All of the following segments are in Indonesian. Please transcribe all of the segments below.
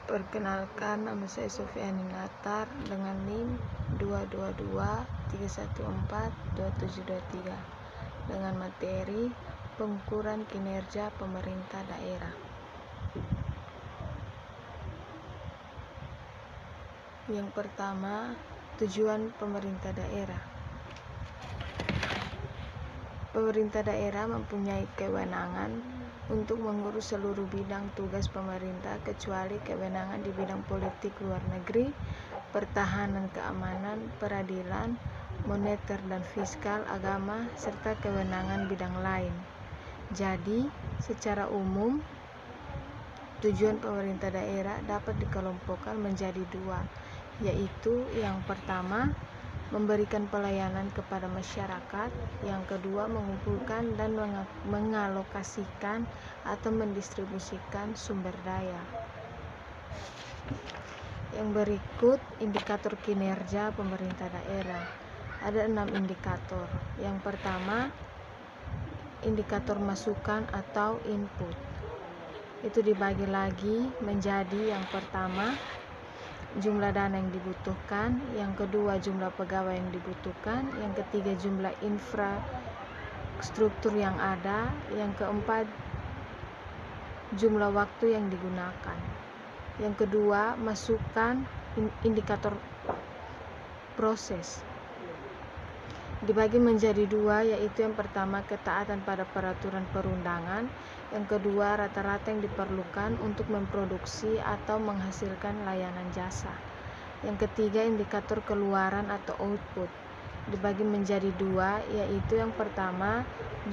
Perkenalkan, nama saya Sofiani Natar dengan NIM 22231427723 dengan materi pengukuran kinerja pemerintah daerah. Yang pertama, tujuan pemerintah daerah. Pemerintah daerah mempunyai kewenangan untuk mengurus seluruh bidang tugas pemerintah kecuali kewenangan di bidang politik luar negeri, pertahanan keamanan, peradilan, moneter dan fiskal, agama, serta kewenangan bidang lain. Jadi, secara umum, tujuan pemerintah daerah dapat dikelompokkan menjadi dua, yaitu yang pertama, memberikan pelayanan kepada masyarakat, yang kedua mengumpulkan dan mengalokasikan atau mendistribusikan sumber daya. Yang berikut indikator kinerja pemerintah daerah. Ada 6 indikator. Yang pertama, indikator masukan atau input. Itu dibagi lagi menjadi yang pertama, jumlah dana yang dibutuhkan, yang kedua jumlah pegawai yang dibutuhkan, yang ketiga jumlah infrastruktur yang ada, yang keempat jumlah waktu yang digunakan. Yang kedua, masukan indikator proses. Dibagi menjadi dua, yaitu yang pertama ketaatan pada peraturan perundangan, yang kedua rata-rata yang diperlukan untuk memproduksi atau menghasilkan layanan jasa. Yang ketiga indikator keluaran atau output. Dibagi menjadi dua, yaitu yang pertama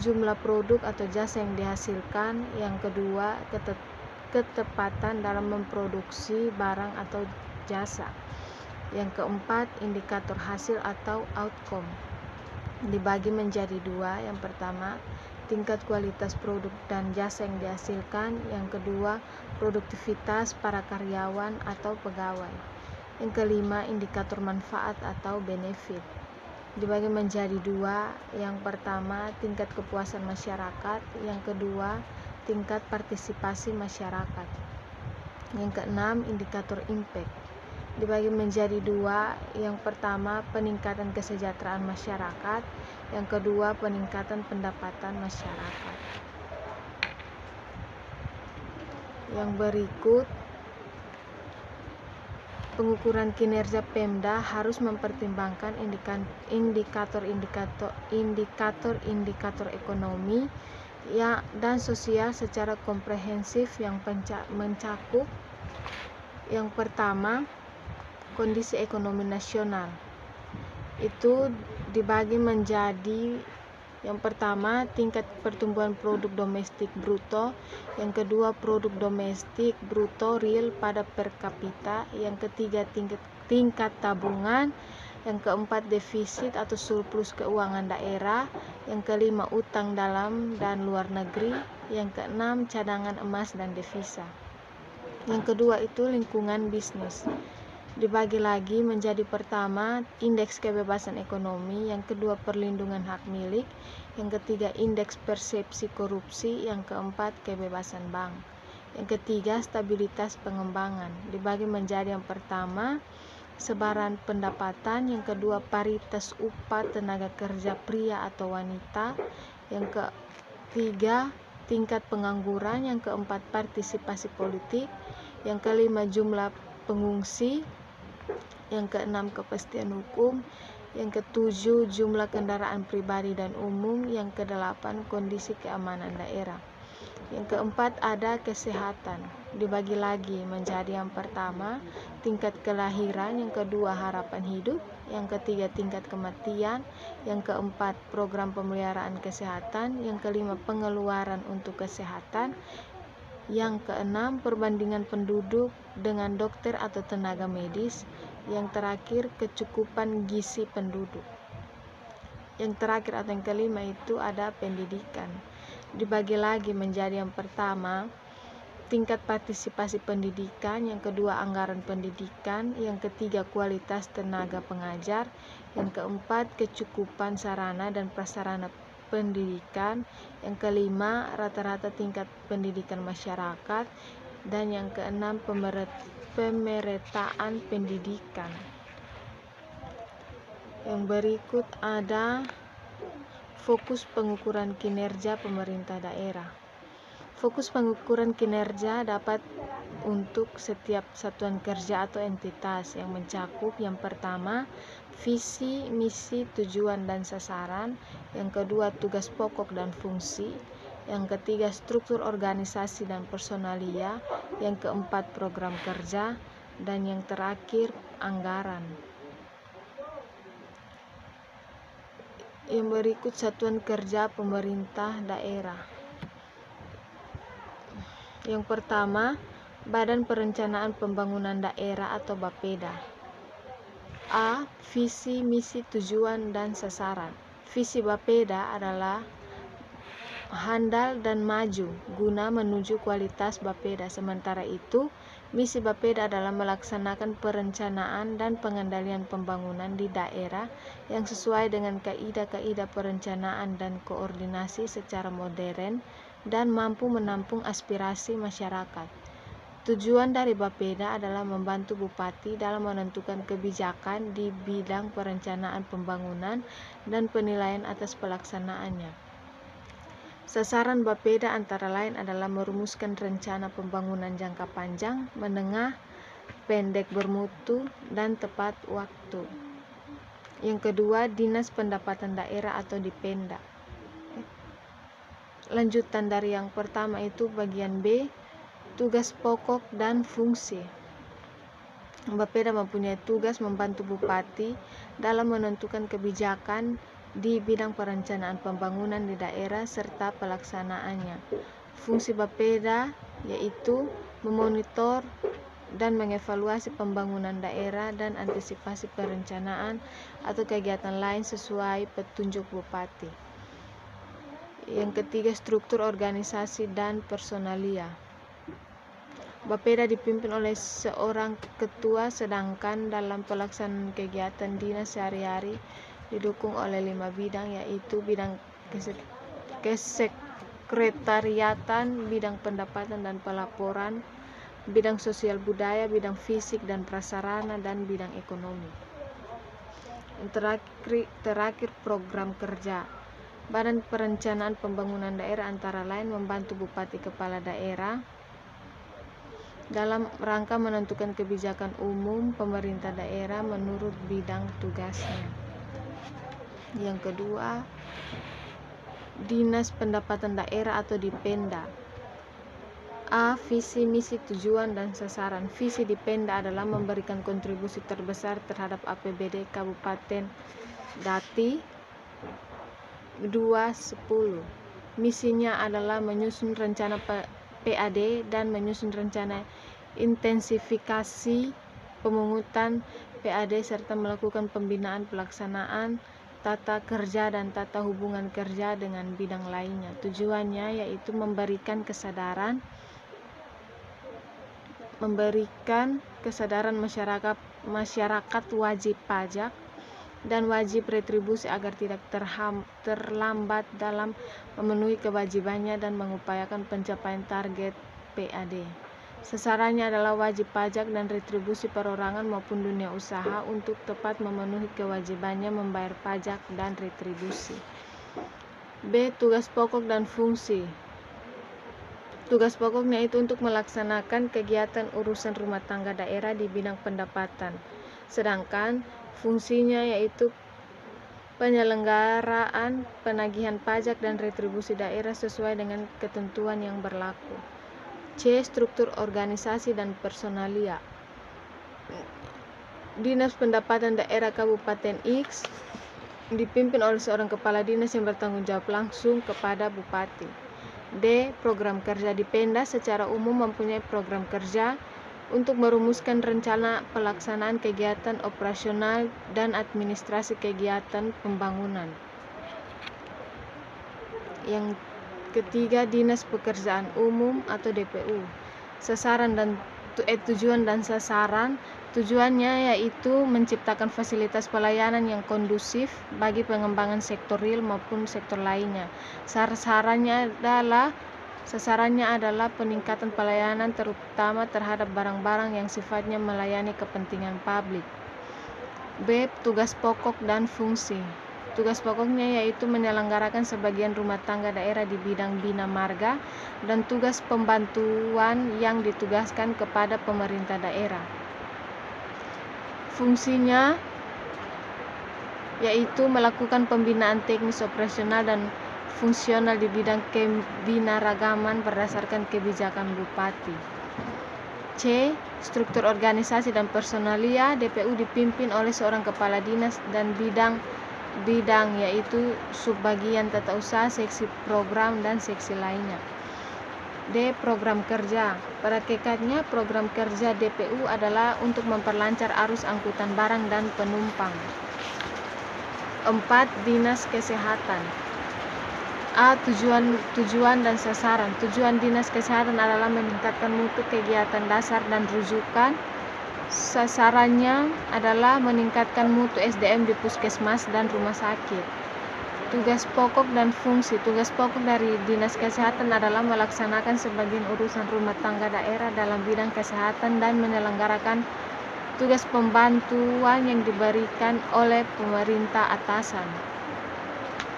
jumlah produk atau jasa yang dihasilkan, yang kedua ketepatan dalam memproduksi barang atau jasa. Yang keempat indikator hasil atau outcome. Dibagi menjadi dua, yang pertama tingkat kualitas produk dan jasa yang dihasilkan, yang kedua produktivitas para karyawan atau pegawai, yang kelima indikator manfaat atau benefit. Dibagi menjadi dua, yang pertama tingkat kepuasan masyarakat, yang kedua tingkat partisipasi masyarakat. Yang keenam indikator impact. Dibagi menjadi dua, yang pertama peningkatan kesejahteraan masyarakat, yang kedua peningkatan pendapatan masyarakat. Yang berikut, pengukuran kinerja Pemda harus mempertimbangkan indikator ekonomi dan sosial secara komprehensif yang mencakup yang pertama kondisi ekonomi nasional. Itu dibagi menjadi yang pertama tingkat pertumbuhan produk domestik bruto, yang kedua produk domestik bruto real pada per kapita, yang ketiga tingkat tabungan, yang keempat defisit atau surplus keuangan daerah, yang kelima utang dalam dan luar negeri, yang keenam cadangan emas dan devisa. Yang kedua itu lingkungan bisnis. Dibagi lagi menjadi pertama indeks kebebasan ekonomi, yang kedua perlindungan hak milik, yang ketiga indeks persepsi korupsi, yang keempat kebebasan bank, yang ketiga stabilitas pengembangan. Dibagi menjadi yang pertama sebaran pendapatan, yang kedua paritas upah tenaga kerja pria atau wanita, yang ketiga tingkat pengangguran, yang keempat partisipasi politik, yang kelima jumlah pengungsi, yang keenam kepastian hukum, yang ketujuh jumlah kendaraan pribadi dan umum, yang kedelapan kondisi keamanan daerah. Yang keempat ada kesehatan. Dibagi lagi menjadi yang pertama tingkat kelahiran, yang kedua harapan hidup, yang ketiga tingkat kematian, yang keempat program pemeliharaan kesehatan, yang kelima pengeluaran untuk kesehatan, yang keenam perbandingan penduduk dengan dokter atau tenaga medis, yang terakhir kecukupan gizi penduduk. Yang terakhir atau yang kelima itu ada pendidikan. Dibagi lagi menjadi yang pertama tingkat partisipasi pendidikan, yang kedua anggaran pendidikan, yang ketiga kualitas tenaga pengajar, yang keempat kecukupan sarana dan prasarana pendidikan, yang kelima rata-rata tingkat pendidikan masyarakat, dan yang keenam pemerataan pendidikan. Yang berikut ada fokus pengukuran kinerja pemerintah daerah. Fokus pengukuran kinerja dapat untuk setiap satuan kerja atau entitas yang mencakup yang pertama, visi, misi, tujuan dan sasaran, yang kedua, tugas pokok dan fungsi, yang ketiga, struktur organisasi dan personalia, yang keempat, program kerja, dan yang terakhir, anggaran. Yang berikut satuan kerja pemerintah daerah. Yang pertama, Badan Perencanaan Pembangunan Daerah atau BAPEDA. A. Visi, misi, tujuan, dan sasaran. Visi BAPEDA adalah handal dan maju guna menuju kualitas BAPEDA. Sementara itu, misi BAPEDA adalah melaksanakan perencanaan dan pengendalian pembangunan di daerah yang sesuai dengan kaidah-kaidah perencanaan dan koordinasi secara modern dan mampu menampung aspirasi masyarakat. Tujuan dari BAPEDA adalah membantu bupati dalam menentukan kebijakan di bidang perencanaan pembangunan dan penilaian atas pelaksanaannya. Sasaran BAPEDA antara lain adalah merumuskan rencana pembangunan jangka panjang, menengah, pendek bermutu, dan tepat waktu. Yang kedua, Dinas Pendapatan Daerah atau Dipenda. Lanjutan dari yang pertama itu bagian B, tugas pokok dan fungsi. BAPEDA mempunyai tugas membantu bupati dalam menentukan kebijakan di bidang perencanaan pembangunan di daerah serta pelaksanaannya. Fungsi BAPEDA yaitu memonitor dan mengevaluasi pembangunan daerah dan antisipasi perencanaan atau kegiatan lain sesuai petunjuk bupati. Yang ketiga, struktur organisasi dan personalia. BAPEDA dipimpin oleh seorang ketua, sedangkan dalam pelaksanaan kegiatan dinas sehari-hari didukung oleh 5 bidang, yaitu bidang kesekretariatan, bidang pendapatan dan pelaporan, bidang sosial budaya, bidang fisik dan prasarana, dan bidang ekonomi. Terakhir, program kerja. Badan Perencanaan Pembangunan Daerah antara lain membantu bupati kepala daerah dalam rangka menentukan kebijakan umum pemerintah daerah menurut bidang tugasnya. Yang kedua, Dinas Pendapatan Daerah atau Dipenda. A. Visi, misi, tujuan, dan sasaran. Visi Dipenda adalah memberikan kontribusi terbesar terhadap APBD Kabupaten Dati 2010. Misinya adalah menyusun rencana PAD dan menyusun rencana intensifikasi pemungutan PAD serta melakukan pembinaan pelaksanaan tata kerja dan tata hubungan kerja dengan bidang lainnya. Tujuannya yaitu memberikan kesadaran masyarakat wajib pajak dan wajib retribusi agar tidak terlambat dalam memenuhi kewajibannya dan mengupayakan pencapaian target PAD. Sasarannya adalah wajib pajak dan retribusi perorangan maupun dunia usaha untuk tepat memenuhi kewajibannya membayar pajak dan retribusi. B. Tugas pokok dan fungsi. Tugas pokoknya itu untuk melaksanakan kegiatan urusan rumah tangga daerah di bidang pendapatan. Sedangkan fungsinya yaitu penyelenggaraan penagihan pajak dan retribusi daerah sesuai dengan ketentuan yang berlaku. C. Struktur organisasi dan personalia. Dinas Pendapatan Daerah Kabupaten X dipimpin oleh seorang kepala dinas yang bertanggung jawab langsung kepada bupati. D. Program kerja. Dipenda secara umum mempunyai program kerja untuk merumuskan rencana pelaksanaan kegiatan operasional dan administrasi kegiatan pembangunan. Yang ketiga, Dinas Pekerjaan Umum atau DPU. Tujuan dan sasaran. Tujuannya yaitu menciptakan fasilitas pelayanan yang kondusif bagi pengembangan sektor real maupun sektor lainnya. Sasarannya adalah Sasarannya adalah peningkatan pelayanan terutama terhadap barang-barang yang sifatnya melayani kepentingan publik. B. Tugas pokok dan fungsi. Tugas pokoknya yaitu menyelenggarakan sebagian rumah tangga daerah di bidang bina marga dan tugas pembantuan yang ditugaskan kepada pemerintah daerah. Fungsinya yaitu melakukan pembinaan teknis operasional dan fungsional di bidang kebinaragaman berdasarkan kebijakan Bupati. C. Struktur organisasi dan personalia. DPU dipimpin oleh seorang kepala dinas dan bidang yaitu subbagian tata usaha, seksi program, dan seksi lainnya. D. Program kerja. Pada hakikatnya program kerja DPU adalah untuk memperlancar arus angkutan barang dan penumpang. 4. Dinas Kesehatan. A. Tujuan dan sasaran. Tujuan Dinas Kesehatan adalah meningkatkan mutu kegiatan dasar dan rujukan. Sasarannya adalah meningkatkan mutu SDM di puskesmas dan rumah sakit. Tugas pokok dan fungsi. Tugas pokok dari Dinas Kesehatan adalah melaksanakan sebagian urusan rumah tangga daerah dalam bidang kesehatan dan menyelenggarakan tugas pembantuan yang diberikan oleh pemerintah atasan.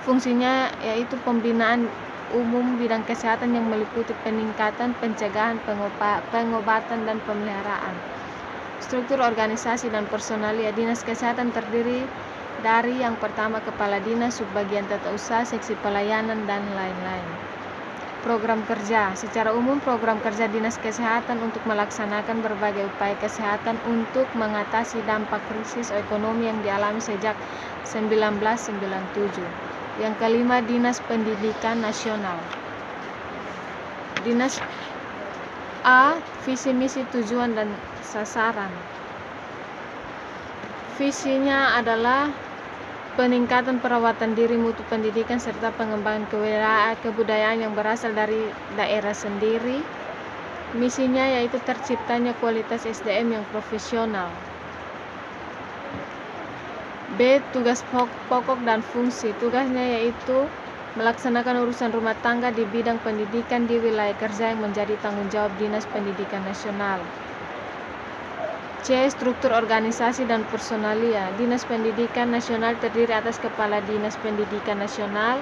Fungsinya yaitu pembinaan umum bidang kesehatan yang meliputi peningkatan, pencegahan, pengobatan, dan pemeliharaan. Struktur organisasi dan personalia Dinas Kesehatan terdiri dari yang pertama kepala dinas, subbagian tata usaha, seksi pelayanan, dan lain-lain. Program kerja. Secara umum program kerja Dinas Kesehatan untuk melaksanakan berbagai upaya kesehatan untuk mengatasi dampak krisis ekonomi yang dialami sejak 1997. Yang kelima, Dinas Pendidikan Nasional. Dinas A. Visi, misi, tujuan, dan sasaran. Visinya adalah peningkatan perawatan diri, mutu pendidikan, serta pengembangan kebudayaan yang berasal dari daerah sendiri. Misinya yaitu terciptanya kualitas SDM yang profesional. B. Tugas pokok dan fungsi. Tugasnya yaitu melaksanakan urusan rumah tangga di bidang pendidikan di wilayah kerja yang menjadi tanggung jawab Dinas Pendidikan Nasional. C. Struktur organisasi dan personalia. Dinas Pendidikan Nasional terdiri atas Kepala Dinas Pendidikan Nasional,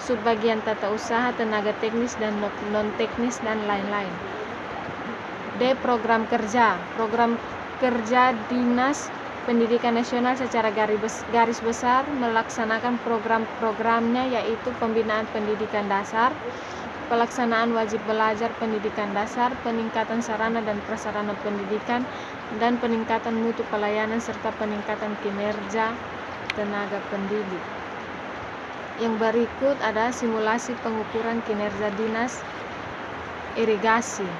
subbagian tata usaha, tenaga teknis dan non-teknis, dan lain-lain. D. Program kerja. Program kerja Dinas Pendidikan Nasional secara garis besar melaksanakan program-programnya yaitu pembinaan pendidikan dasar, pelaksanaan wajib belajar pendidikan dasar, peningkatan sarana dan prasarana pendidikan, dan peningkatan mutu pelayanan serta peningkatan kinerja tenaga pendidik. Yang berikut ada simulasi pengukuran kinerja dinas irigasi.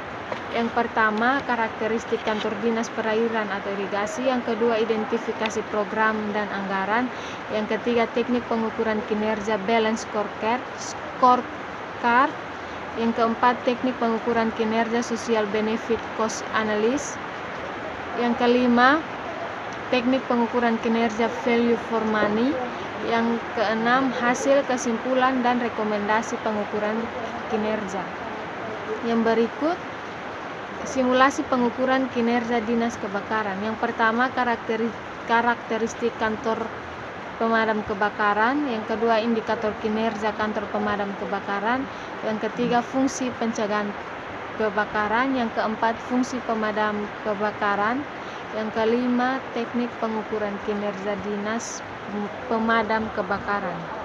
Yang pertama, karakteristik kantor dinas perairan atau irigasi. Yang kedua, identifikasi program dan anggaran. Yang ketiga, teknik pengukuran kinerja balance scorecard. Yang keempat, teknik pengukuran kinerja social benefit cost analysis. Yang kelima, teknik pengukuran kinerja value for money. Yang keenam, hasil, kesimpulan, dan rekomendasi pengukuran kinerja. Yang berikut, simulasi pengukuran kinerja dinas kebakaran. Yang pertama, karakteristik kantor pemadam kebakaran. Yang kedua, indikator kinerja kantor pemadam kebakaran. Yang ketiga, fungsi pencegahan kebakaran. Yang keempat, fungsi pemadam kebakaran. Yang kelima, teknik pengukuran kinerja dinas pemadam kebakaran.